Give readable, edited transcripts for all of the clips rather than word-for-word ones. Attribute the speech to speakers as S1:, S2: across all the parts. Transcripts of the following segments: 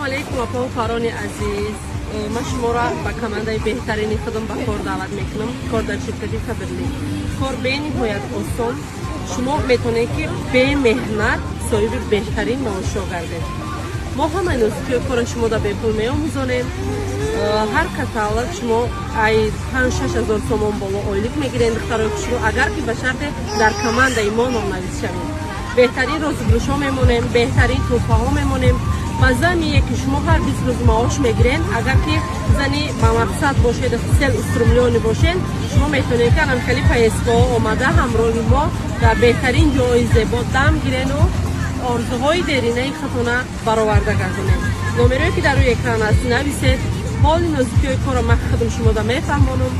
S1: علیکم اپا و کاران عزیز. من شما را به کمانده بهترین خدمت به کار دعوت میکنم. کار در شرکت خبرلی. کار به نهایت آسان. شما میتونید که به مهنت صاحب بهترین معاش گردید. ما هم اینوز که کار شما را به پول میآموزانیم. هر کتالوگ شما ای 5-6 هزار تومان بالا آیلیک میگیرین دخترای شما اگر که به شرط در کمانده ما نامنویس شوید. بهترین روزگروشا میمونیم، بهترین توفه ها میمونیم. مزمیه که شما هر 20 روز معاش میگیرین اگر که زنی با مقصد باشید سل استرملیونی باشین شما میتونید که الان خیلی پیسکا آمده همراه ما در بهترین جایزه با دم گیرین و آرزوهای دیرینه خودتون برآورده گردونید. نمره که در روی اکران است نویسید. حال نزدیکی کار ما خدمت شما را میفهمونم.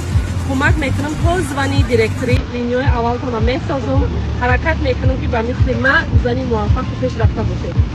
S1: کمک میکنم تا زبانی دیرکتری لینیای اول کنم میسازم. حرکت میکنم که به مثل ما زنی موفق پیش رفته باشید.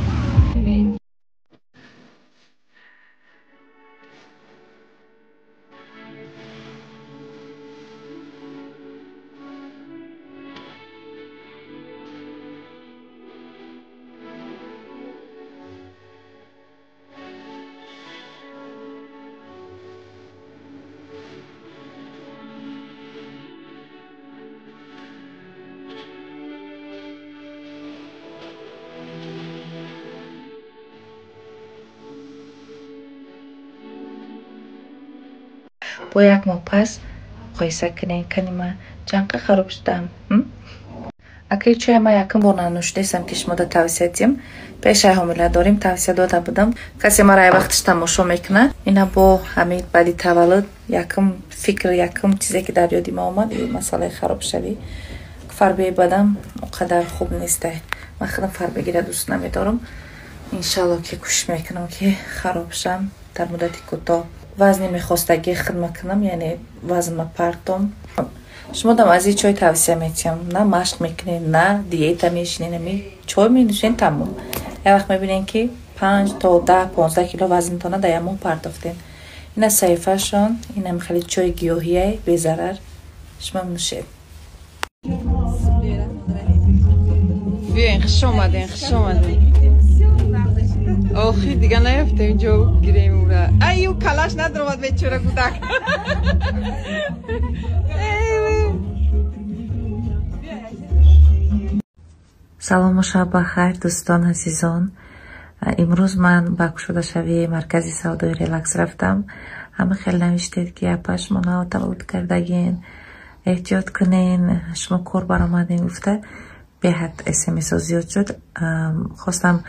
S2: با یک ماه پس مقایسه کنین کنیم جنق خراب شدم. اگر چای ما یکم بار ننوشیدم که شما دا توصیه دیم پیش حامله داریم توصیه داده بودم کسی ما رای وقتش تماشا میکنه اینا با همین بعدی تولد یکم فکر یکم چیزی که در یادی ما آمد این مسئله خراب شوی فربه بدم اونقدر خوب نیسته. من خودم فربه گیره دوست نمیدارم. انشالله که کوشش میکنم که خراب شم در مدت کوتاه. وزنی میخواستگی خدمت کنم یعنی وزن پرتم. شما دم از این چای توصیه میتیم نه مشق میکنین نه دییت میشینین چای مینوشین تموم. یه وقت میبینین که 5 تا 10-15 کیلو وزن تونه در یه ماه پرداختین. این صحیفه شون اینم خیلی چای گیاهیه بی ضرر شما نوشید.
S3: بیاین خوش اومدین آخی دیگه نیفته اینجا گیریم او را ایو کلاش ندارم به چرا کودک
S2: سلام و شب بخیر دوستان عزیزان. امروز من به گشوده شوی مرکزی سودای ریلکس رفتم. همه خیلی نوشتید که اپاش منا تولد کردگین احتیاط کنین شما کار برآمدین گفته به حد اسمس زیاد شد. خواستم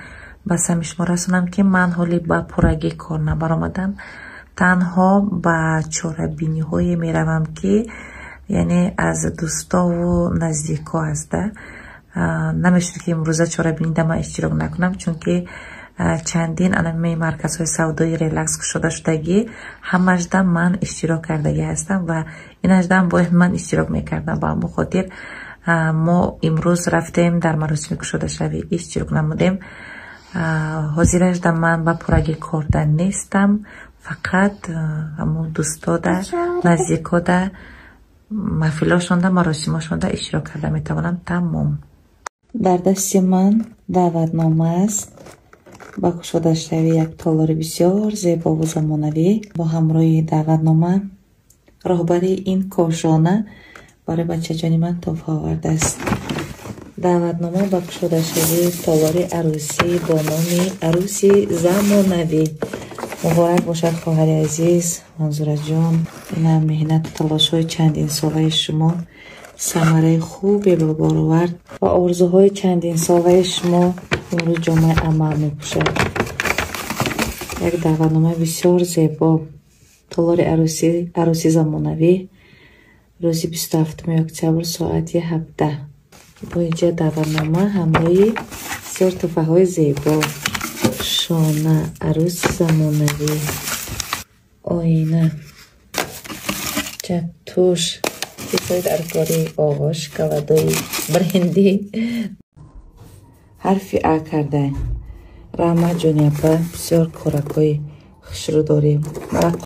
S2: بسم شما رسونم که من حالی با پرگی کار نبرآمدم تنها با چاره‌بینی های میروم که یعنی از دوستا و نزدیکا هسته. نمیشه که امروز چاره‌بینی دم اشتراک نکنم چون که چندین انمی مرکز های سودای ریلکس شده شدگی همش دم من اشتراک کردگی هستم و اینش دم باید من اشتراک میکردم. با همون خاطر ما امروز رفتیم در مراسم گشوده شوی اشتراک نمودیم. حاضرش دم من با پرگی کردن نیستم فقط همون دوستا ده نزدیکا ده محفلاشون ده مراسماشون ده اشتراک کرده میتوانم تمام. در دست من دعوتنامه است با گشوده شوی یک تالار بسیار زیبا و زمانوی با همراه دعوتنامه راهبری این کاشانه برای بچه جانی من تحفه آورده است. دعوتنامه با گشوده شوی تالار عروسی با نام عروسی زمانوی. مبارک باشد خواهر عزیز منظوره جان. این مهنت و تلاش های چندین ساله شما ثمره خوبی به بار آورد و آرزوهای چندین ساله شما امروز جامعه عمل می‌پوشد. یک دعوتنامه بسیار زیبا تالار عروسی زمانوی روزی 27 اکتبر ساعت 17 با اینجا دعوتنامه همراه بسیار تحفه های زیبا شانه عروس زمانوی آینه چتوش چیزهای درکاری آغاش کلادای برندی حرفی ا کرده رحمت جانی اپا بسیار کارکای خوش رو داریم.